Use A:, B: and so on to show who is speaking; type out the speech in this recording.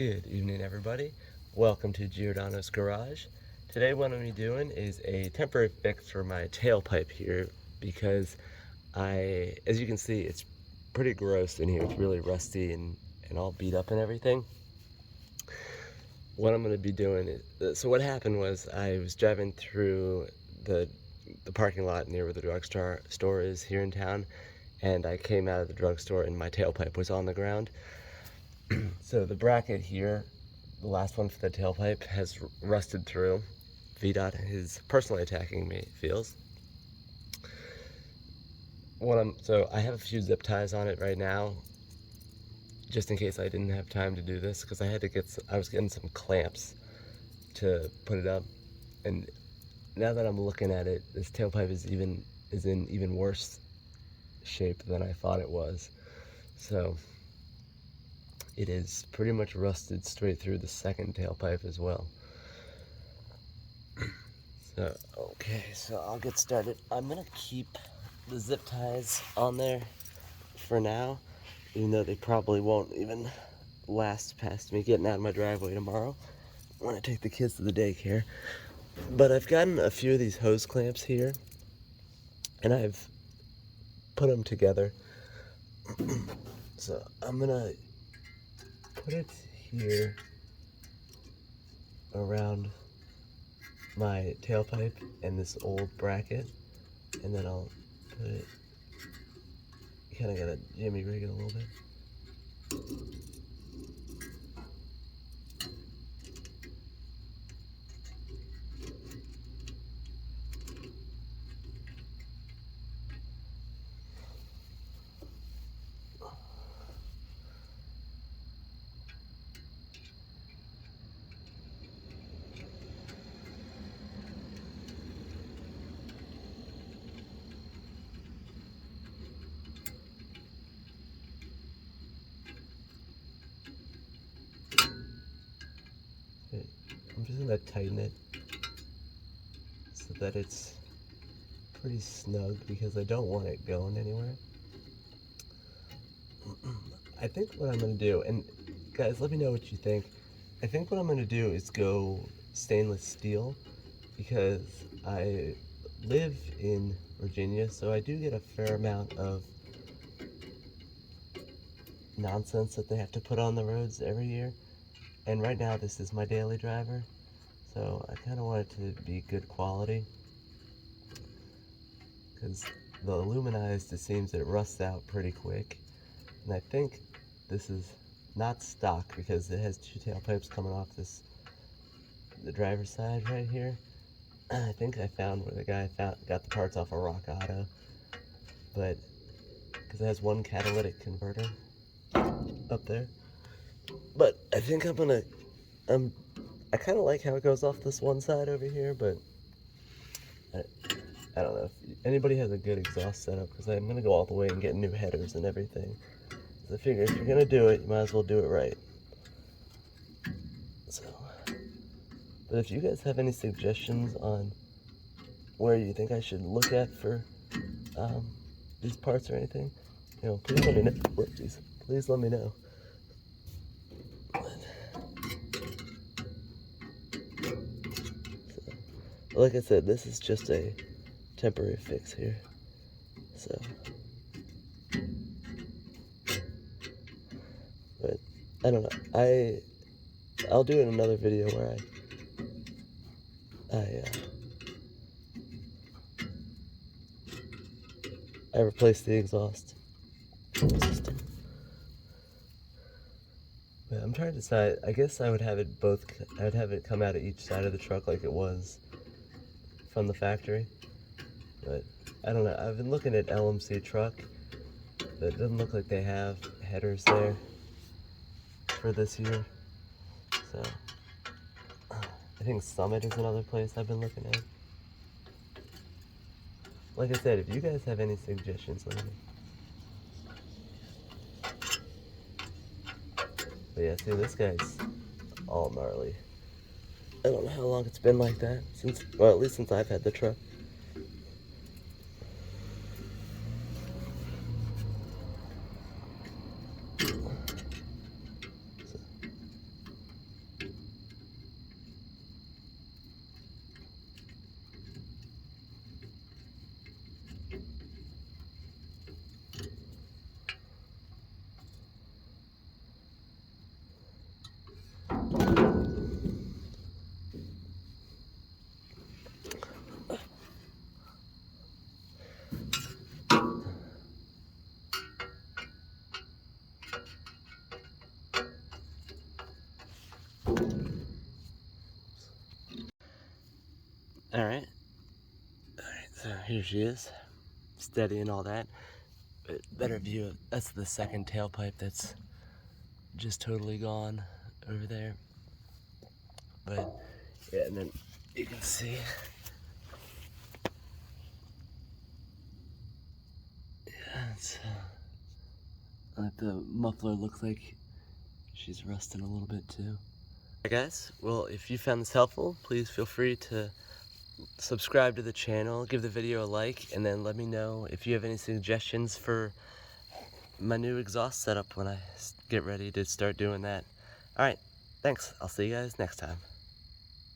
A: Good evening, everybody. Welcome to Giordano's Garage. Today what I'm going to be doing is a temporary fix for my tailpipe here because as you can see, it's pretty gross in here. It's really rusty and all beat up and everything. What I'm going to be doing is, so what happened was I was driving through the parking lot near where the drugstore is here in town, and I came out of the drugstore and my tailpipe was on the ground. So the bracket here, the last one for the tailpipe, has rusted through. VDOT is personally attacking me, it feels. So I have a few zip ties on it right now, just in case I didn't have time to do this, because I was getting some clamps to put it up, and now that I'm looking at it, this tailpipe is in even worse shape than I thought it was. So it is pretty much rusted straight through the second tailpipe as well. So I'll get started. I'm gonna keep the zip ties on there for now, even though they probably won't even last past me getting out of my driveway tomorrow when I take the kids to the daycare. But I've gotten a few of these hose clamps here, and I've put them together. So I'm gonna put it here around my tailpipe and this old bracket, and then I'll put it, you kind of gotta jimmy rig it a little bit. I'm just gonna tighten it so that it's pretty snug, because I don't want it going anywhere. I think what I'm gonna do, and guys, let me know what you think. I think what I'm gonna do is go stainless steel, because I live in Virginia, so I do get a fair amount of nonsense that they have to put on the roads every year. And right now this is my daily driver, so I kind of want it to be good quality, because the aluminized, it seems that it rusts out pretty quick. And I think this is not stock, because it has two tailpipes coming off the driver's side right here. I think I found where the guy got the parts off of Rock Auto, but because it has one catalytic converter up there. But I think I kind of like how it goes off this one side over here, but I don't know if anybody has a good exhaust setup, because I'm going to go all the way and get new headers and everything. So I figure if you're going to do it, you might as well do it right. So, but if you guys have any suggestions on where you think I should look at for these parts or anything, please let me know. Whoopsies. Please let me know. Like I said, this is just a temporary fix here. So, but I don't know. I'll do it in another video where I replace the exhaust system. But I'm trying to decide. I guess I would have it come out of each side of the truck like it was from the factory. But I don't know. I've been looking at LMC truck, but it doesn't look like they have headers there for this year. So I think Summit is another place I've been looking at. Like I said, if you guys have any suggestions, let me know. But yeah, see, this guy's all gnarly. I don't know how long it's been like that, at least since I've had the truck. Alright, so here she is, steady and all that. But better view of, that's the second tailpipe that's just totally gone over there. But yeah, and then you can see, yeah, it's like the muffler looks like she's rusting a little bit too. Alright guys, well if you found this helpful, please feel free to subscribe to the channel, give the video a like, and then let me know if you have any suggestions for my new exhaust setup when I get ready to start doing that. Alright, thanks. I'll see you guys next time.